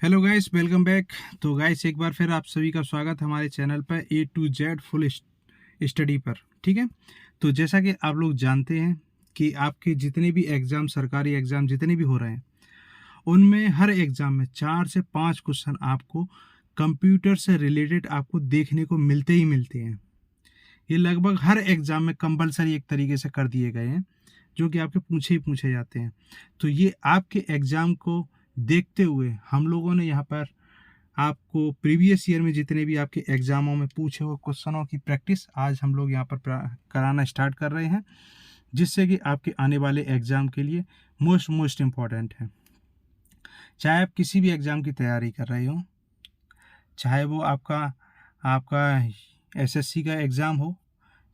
Hello guys, welcome back. तो guys, एक बार फिर आप सभी का स्वागत हमारे चैनल पर A to Z full study पर। ठीक है, तो जैसा कि आप लोग जानते हैं कि आपके जितने भी एग्ज़ाम, सरकारी एग्ज़ाम जितने भी हो रहे हैं, उनमें हर एग्ज़ाम में 4 से 5 क्वेश्चन आपको कंप्यूटर से रिलेटेड आपको देखने को मिलते ही मिलते हैं। ये लगभग हर एग्ज़ाम में कंपलसरी एक तरीके से कर दिए गए हैं, जो कि आपके पूछे ही पूछे जाते हैं। तो ये आपके एग्ज़ाम को देखते हुए हम लोगों ने यहाँ पर आपको प्रीवियस ईयर में जितने भी आपके एग्जामों में पूछे हुए क्वेश्चनों की प्रैक्टिस आज हम लोग यहाँ पर कराना स्टार्ट कर रहे हैं, जिससे कि आपके आने वाले एग्ज़ाम के लिए मोस्ट इम्पॉर्टेंट है। चाहे आप किसी भी एग्ज़ाम की तैयारी कर रहे हो, चाहे वो आपका आपका एसएससी का एग्ज़ाम हो,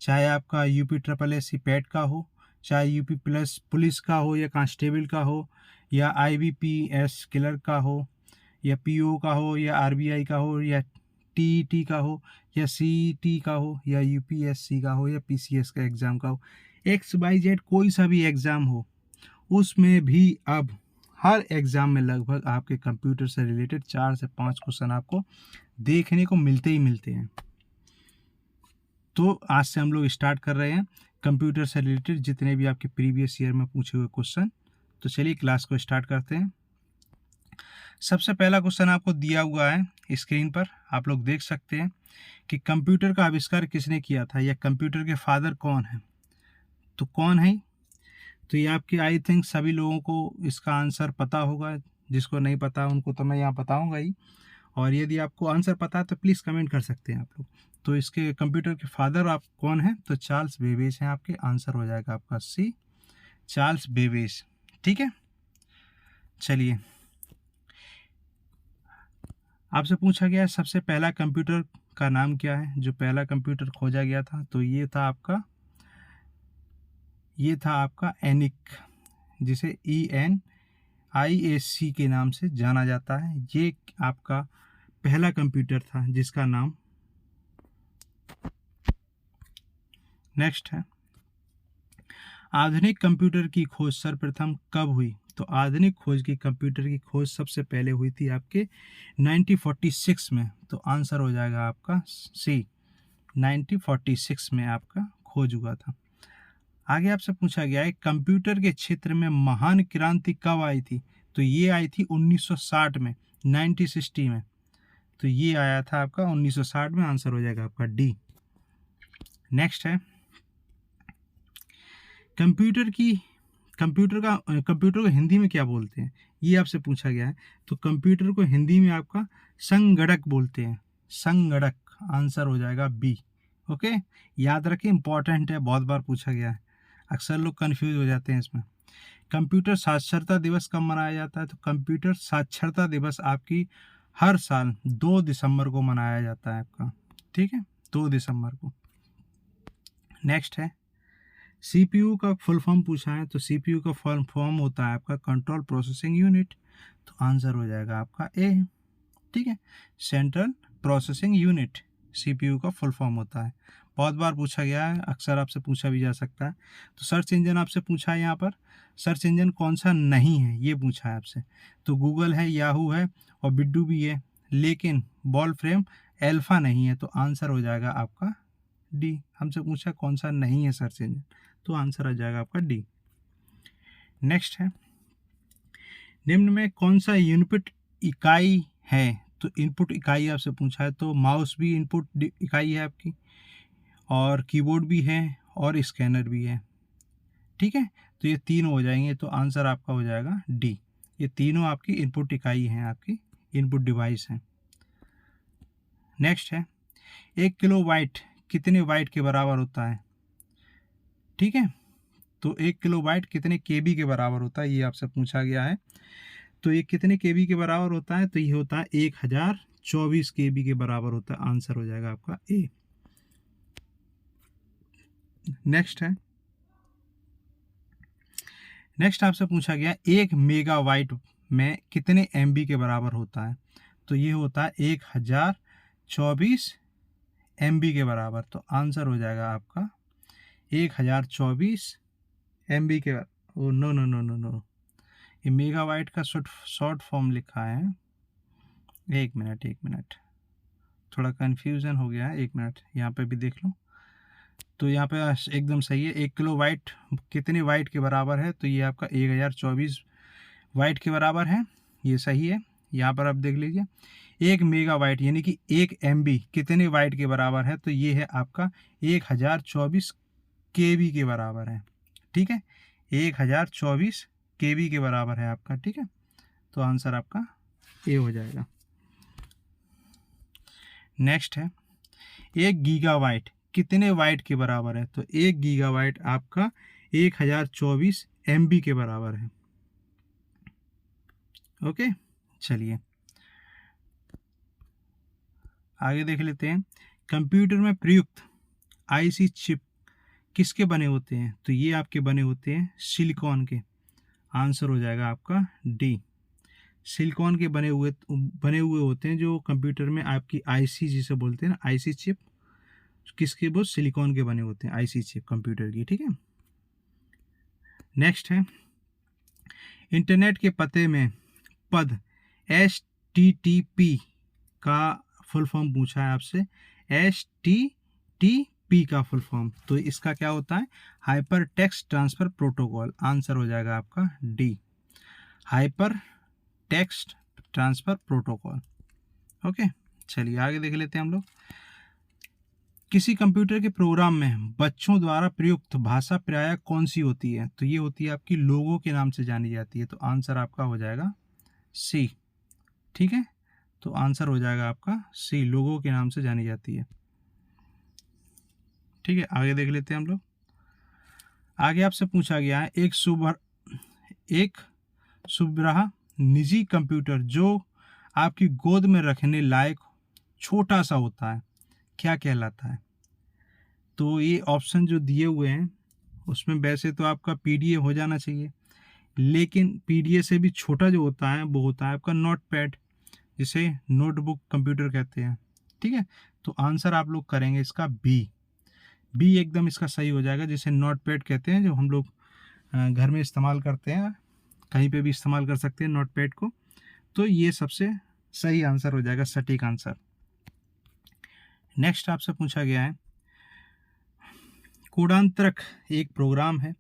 चाहे आपका UP triple S C PET का हो, चाहे यूपी प्लस पुलिस का हो या कांस्टेबल का हो, या आईबीपीएस क्लर्क का हो, या पीओ का हो, या आरबीआई का हो, या टीईटी का हो, या सीईटी का हो, या यूपीएससी का हो, या पीसीएस का एग्ज़ाम का हो, एक्स वाई जेड कोई सा भी एग्ज़ाम हो, उसमें भी अब हर एग्ज़ाम में लगभग आपके कंप्यूटर से रिलेटेड 4 से 5 क्वेश्चन आपको देखने को मिलते ही मिलते हैं। तो आज से हम लोग स्टार्ट कर रहे हैं कंप्यूटर से रिलेटेड जितने भी आपके प्रीवियस ईयर में पूछे हुए क्वेश्चन। तो चलिए क्लास को स्टार्ट करते हैं। सबसे पहला क्वेश्चन आपको दिया हुआ है स्क्रीन पर, आप लोग देख सकते हैं कि कंप्यूटर का आविष्कार किसने किया था, या कंप्यूटर के फादर कौन है। तो कौन है, तो ये आपके आई थिंक सभी लोगों को इसका आंसर पता होगा। जिसको नहीं पता उनको तो मैं यहाँ बताऊँगा ही, और यदि आपको आंसर पता है तो प्लीज़ कमेंट कर सकते हैं आप लोग। तो इसके कंप्यूटर के फादर आप कौन है, तो चार्ल्स बेबेज हैं। आपके आंसर हो जाएगा आपका सी, चार्ल्स बेबेज। ठीक है, चलिए आपसे पूछा गया है सबसे पहला कंप्यूटर का नाम क्या है। जो पहला कंप्यूटर खोजा गया था तो ये था आपका एनिक, जिसे ENIAC के नाम से जाना जाता है। ये आपका पहला कंप्यूटर था जिसका नाम। नेक्स्ट है, आधुनिक कंप्यूटर की खोज सर्वप्रथम कब हुई। तो आधुनिक खोज की कंप्यूटर की खोज सबसे पहले हुई थी आपके 1946 में। तो आंसर हो जाएगा आपका सी, 1946 में आपका खोज हुआ था। आगे आपसे पूछा गया है कंप्यूटर के क्षेत्र में महान क्रांति कब आई थी। तो ये आई थी 1960 में, 1960 में। तो ये आया था आपका 1960 में। आंसर हो जाएगा आपका डी। नेक्स्ट है, कंप्यूटर को हिंदी में क्या बोलते हैं, ये आपसे पूछा गया है। तो कंप्यूटर को हिंदी में आपका संगणक बोलते हैं, संगणक। आंसर हो जाएगा बी। ओके, याद रखें, इंपॉर्टेंट है, बहुत बार पूछा गया है, अक्सर लोग कंफ्यूज हो जाते हैं इसमें। कंप्यूटर साक्षरता दिवस कब मनाया जाता है। तो कंप्यूटर साक्षरता दिवस आपकी हर साल 2 दिसंबर को मनाया जाता है आपका। ठीक है, 2 दिसंबर को। नेक्स्ट है, सीपीयू का फुल फॉर्म पूछा है। तो सीपीयू का फुल फॉर्म होता है आपका कंट्रोल प्रोसेसिंग यूनिट। तो आंसर हो जाएगा आपका ए। ठीक है, सेंट्रल प्रोसेसिंग यूनिट सीपीयू का फुल फॉर्म होता है। बहुत बार पूछा गया है, अक्सर आपसे पूछा भी जा सकता है। तो सर्च इंजन आपसे पूछा है, यहाँ पर सर्च इंजन कौन सा नहीं है ये पूछा है आपसे। तो गूगल है, याहू है, और बिड्डू भी है, लेकिन बॉल फ्रेम एल्फा नहीं है। तो आंसर हो जाएगा आपका डी। हमसे पूछा कौन सा नहीं है सर्च इंजन, तो आंसर आ जाएगा आपका डी। नेक्स्ट है, निम्न में कौन सा इनपुट इकाई है। तो इनपुट इकाई आपसे पूछा है। तो माउस भी इनपुट इकाई है आपकी, और कीबोर्ड भी है, और स्कैनर भी है। ठीक है, तो ये तीनों हो जाएंगे। तो आंसर आपका हो जाएगा डी। ये तीनों आपकी इनपुट इकाई हैं, आपकी इनपुट डिवाइस हैं। नेक्स्ट है, 1 किलो बाइट कितने बाइट के बराबर होता है। ठीक है, तो 1 किलो बाइट कितने केबी के बराबर होता है, ये आपसे पूछा गया है। तो ये कितने केबी के बराबर होता है। तो ये होता है 1024 केबी के बराबर होता है। आंसर हो जाएगा आपका ए। नेक्स्ट आपसे पूछा गया 1 मेगाबाइट में कितने एमबी के बराबर होता है। तो ये होता है 1024 एमबी के बराबर। तो आंसर हो जाएगा आपका 1024 एमबी के। Oh no no no no no, ये मेगाबाइट का शॉर्ट फॉर्म लिखा है। एक मिनट, थोड़ा कन्फ्यूज़न हो गया है, 1 मिनट यहाँ पे भी देख लो। तो यहाँ पे एकदम सही है। 1 किलो वाट कितने वाट के बराबर है? तो ये आपका 1024 वाट के बराबर है, ये सही है। यहाँ पर आप देख लीजिए 1 मेगावाट यानी कि 1 एमबी कितने वाट के बराबर है? तो ये है आपका 1024 केबी के बराबर है, ठीक है। 1024 केबी के बराबर है आपका, ठीक है। तो आंसर आपका ए हो जाएगा। नेक्स्ट है 1 गीगावाट कितने वाट के बराबर है? तो 1 गीगावाट आपका 1024 एमबी के बराबर है। ओके, चलिए आगे देख लेते हैं। कंप्यूटर में प्रयुक्त आईसी चिप किसके बने होते हैं? तो ये आपके बने होते हैं सिलिकॉन के। आंसर हो जाएगा आपका डी। सिलिकॉन के बने हुए होते हैं जो कंप्यूटर में आपकी आईसी जिसे बोलते हैं ना, आईसी चिप किसके? वो सिलिकॉन के बने होते हैं आईसी चिप कंप्यूटर की, ठीक है। नेक्स्ट है इंटरनेट के पते में पद HTTP का फुल फॉर्म पूछा है आपसे। HTTP का फुल फॉर्म, तो इसका क्या होता है? Hyper text transfer protocol. Answer हो जाएगा आपका D, hyper text transfer protocol. Okay, चलिए आगे देख लेते हैं हम लोग। किसी कंप्यूटर के प्रोग्राम में बच्चों द्वारा प्रयुक्त भाषा प्रायः कौन सी होती है? तो ये होती है आपकी लोगो के नाम से जानी जाती है। तो आंसर आपका हो जाएगा सी, ठीक है। तो आंसर हो जाएगा आपका सी, लोगों के नाम से जानी जाती है, ठीक है। आगे देख लेते हैं हम लोग। आगे आपसे पूछा गया है एक सुबराह निजी कंप्यूटर जो आपकी गोद में रखने लायक छोटा सा होता है, क्या कहलाता है? तो ये ऑप्शन जो दिए हुए हैं उसमें वैसे तो आपका पीडीए हो जाना चाहिए, लेकिन पीडीए से भी छोटा जो होता है वो होता है आपका नोटपैड, जिसे नोटबुक कंप्यूटर कहते हैं, ठीक है। तो आंसर आप लोग करेंगे इसका बी एकदम इसका सही हो जाएगा, जिसे नोटपैड कहते हैं, जो हम लोग घर में इस्तेमाल करते हैं, कहीं पे भी इस्तेमाल कर सकते हैं नोटपैड को। तो ये सबसे सही आंसर हो जाएगा, सटीक आंसर। नेक्स्ट आपसे पूछा गया है कोडांतरक एक प्रोग्राम है,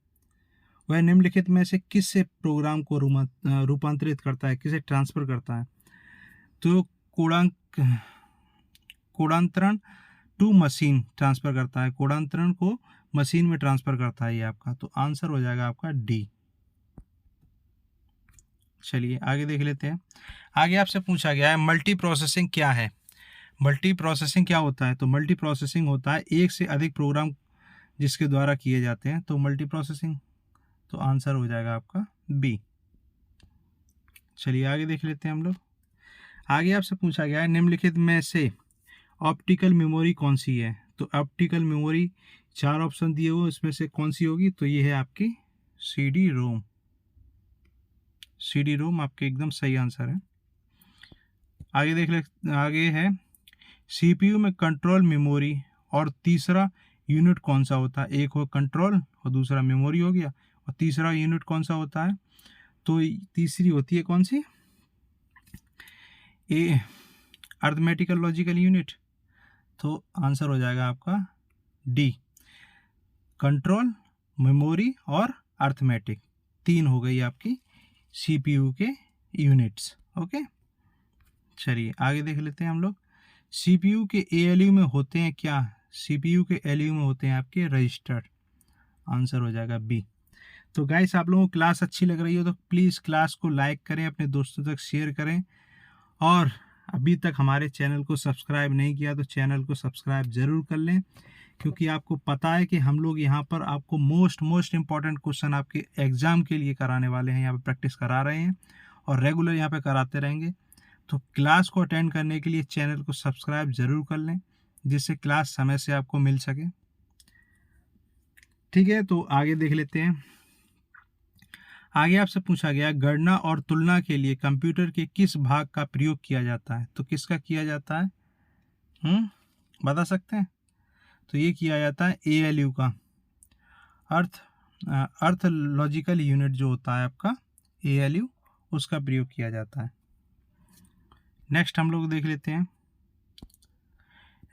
वह निम्नलिखित में से किस से प्रोग्राम को रूपांतरित करता है, किसे ट्रांसफर करता है? तो कोडांतरण टू मशीन ट्रांसफर करता है, कोडांतरण को मशीन में ट्रांसफर करता है ये आपका। तो आंसर हो जाएगा आपका डी। चलिए आगे देख लेते हैं। आगे आपसे पूछा गया है मल्टी प्रोसेसिंग क्या है? मल्टी प्रोसेसिंग क्या होता है? तो मल्टी प्रोसेसिंग होता है एक से अधिक प्रोग्राम जिसके द्वारा किए जाते हैं, तो मल्टी प्रोसेसिंग। तो आंसर हो जाएगा आपका बी। चलिए आगे देख लेते हैं हम लोग। आगे आपसे पूछा गया है निम्नलिखित में से ऑप्टिकल मेमोरी कौन सी है? तो ऑप्टिकल मेमोरी 4 ऑप्शन दिए हुए, इसमें से कौन सी होगी? तो ये है आपकी CD रोम। CD रोम आपके एकदम सही आंसर है। आगे देख ले, आगे है CPU में कंट्रोल मेमोरी और तीसरा यूनिट कौन सा होता है? एक हो कंट्रोल और दूसरा मेमोरी हो गया, और तीसरा यूनिट कौन सा होता है? तो तीसरी होती है कौन सी? ए अर्थमेटिकल लॉजिकल यूनिट। तो आंसर हो जाएगा आपका डी, कंट्रोल, मेमोरी और अर्थमेटिक, 3 हो गई आपकी CPU के यूनिट्स। ओके, चलिए आगे देख लेते हैं हम लोग। CPU के ALU में होते हैं क्या? CPU के ALU में होते हैं आपके रजिस्टर। आंसर हो जाएगा बी। तो गाइस, आप लोगों को क्लास अच्छी लग रही हो तो प्लीज़ क्लास को लाइक करें, अपने दोस्तों तक शेयर करें, और अभी तक हमारे चैनल को सब्सक्राइब नहीं किया तो चैनल को सब्सक्राइब ज़रूर कर लें, क्योंकि आपको पता है कि हम लोग यहाँ पर आपको मोस्ट इम्पॉर्टेंट क्वेश्चन आपके एग्ज़ाम के लिए कराने वाले हैं, यहाँ पर प्रैक्टिस करा रहे हैं और रेगुलर यहाँ पर कराते रहेंगे। तो क्लास को अटेंड करने के लिए चैनल को सब्सक्राइब ज़रूर कर लें, जिससे क्लास समय से आपको मिल सके, ठीक है। तो आगे देख लेते हैं। आगे आपसे पूछा गया गणना और तुलना के लिए कंप्यूटर के किस भाग का प्रयोग किया जाता है? तो किसका किया जाता है? बता सकते हैं? तो ये किया जाता है ALU का, अर्थ लॉजिकल यूनिट जो होता है आपका ALU, उसका प्रयोग किया जाता है। नेक्स्ट हम लोग देख लेते हैं।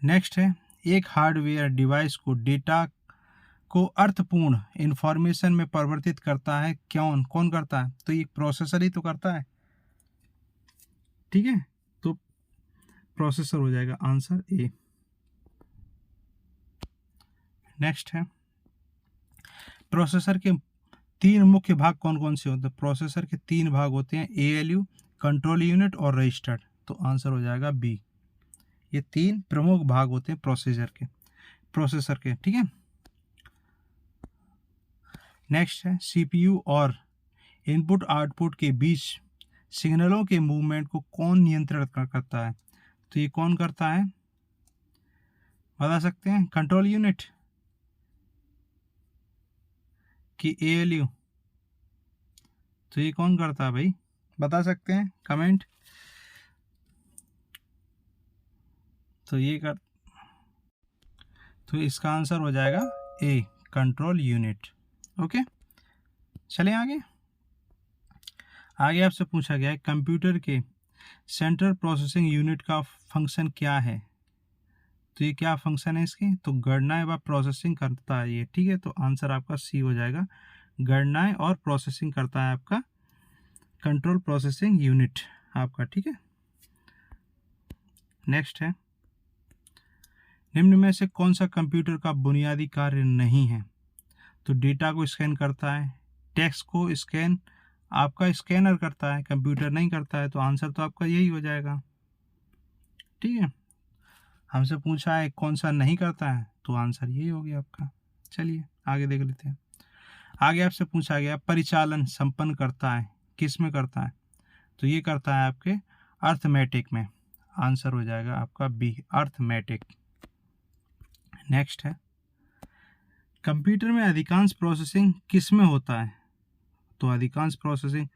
नेक्स्ट है, एक हार्डवेयर डिवाइस को डेटा को अर्थपूर्ण इंफॉर्मेशन में परिवर्तित करता है, कौन करता है? तो ये प्रोसेसर ही तो करता है, ठीक है, तो प्रोसेसर हो जाएगा आंसर ए। नेक्स्ट है, प्रोसेसर के 3 मुख्य भाग कौन कौन से होते हैं? प्रोसेसर के 3 भाग होते हैं, ALU, कंट्रोल यूनिट और रजिस्टर, तो आंसर हो जाएगा बी। ये 3 प्रमुख भाग होते हैं प्रोसेसर के, ठीक है। नेक्स्ट है, CPU और इनपुट आउटपुट के बीच सिग्नलों के मूवमेंट को कौन नियंत्रण करता है? तो ये कौन करता है, बता सकते हैं? कंट्रोल यूनिट कि ALU? तो ये कौन करता है भाई, बता सकते हैं कमेंट। तो इसका आंसर हो जाएगा ए, कंट्रोल यूनिट। ओके, चलें आगे। आपसे पूछा गया है कंप्यूटर के सेंट्रल प्रोसेसिंग यूनिट का फंक्शन क्या है? तो ये क्या फंक्शन है इसकी? तो गणनाएं व प्रोसेसिंग करता है ये, ठीक है, तो आंसर आपका सी हो जाएगा, गणनाएं और प्रोसेसिंग करता है आपका कंट्रोल प्रोसेसिंग यूनिट आपका, ठीक है। नेक्स्ट है, निम्न में से कौन सा कंप्यूटर का बुनियादी कार्य नहीं है? तो डेटा को स्कैन करता है, टेक्स्ट को स्कैन आपका स्कैनर करता है, कंप्यूटर नहीं करता है, तो आंसर तो आपका यही हो जाएगा, ठीक है। हमसे पूछा है कौन सा नहीं करता है, तो आंसर यही हो गया आपका। चलिए आगे देख लेते हैं। आगे आपसे पूछा गया परिचालन संपन्न करता है, किस में करता है? तो ये करता है आपके अर्थमेटिक में, आंसर हो जाएगा आपका बी, अर्थमेटिक। नेक्स्ट है, कंप्यूटर में अधिकांश प्रोसेसिंग किस में होता है? तो अधिकांश प्रोसेसिंग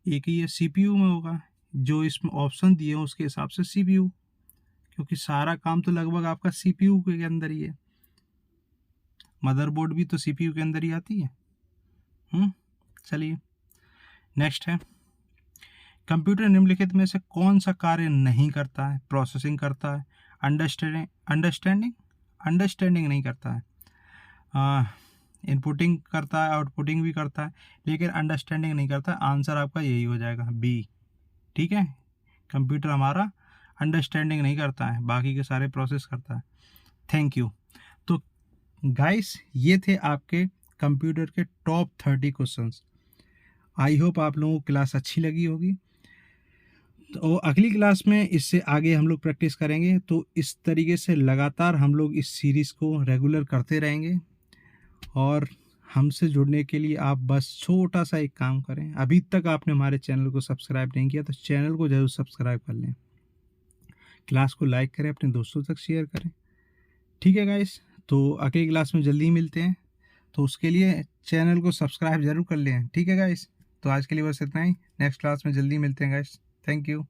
एक ही है, CPU में होगा, जो इसमें ऑप्शन दिए हैं उसके हिसाब से CPU, क्योंकि सारा काम तो लगभग आपका CPU के अंदर ही है, मदरबोर्ड भी तो CPU के अंदर ही आती है। चलिए नेक्स्ट है, कंप्यूटर निम्नलिखित में से कौन सा कार्य नहीं करता है? प्रोसेसिंग करता है, अंडरस्टैंडिंग नहीं करता है, इनपुटिंग करता है, आउटपुटिंग भी करता है, लेकिन अंडरस्टैंडिंग नहीं करता है, आंसर आपका यही हो जाएगा बी, ठीक है। कंप्यूटर हमारा अंडरस्टैंडिंग नहीं करता है, बाकी के सारे प्रोसेस करता है। Thank you. तो गाइस ये थे आपके कंप्यूटर के टॉप 30 क्वेश्चंस। आई होप आप लोगों को क्लास अच्छी लगी होगी। तो अगली क्लास में इससे आगे हम लोग प्रैक्टिस करेंगे, तो इस तरीके से लगातार हम लोग इस सीरीज़ को रेगुलर करते रहेंगे। और हमसे जुड़ने के लिए आप बस छोटा सा एक काम करें, अभी तक आपने हमारे चैनल को सब्सक्राइब नहीं किया तो चैनल को ज़रूर सब्सक्राइब कर लें, क्लास को लाइक करें, अपने दोस्तों तक शेयर करें, ठीक है गाइस। तो अगली क्लास में जल्दी मिलते हैं, तो उसके लिए चैनल को सब्सक्राइब ज़रूर कर लें, ठीक है गाइस। तो आज के लिए बस इतना ही, नेक्स्ट क्लास में जल्दी मिलते हैं गाइस। Thank you.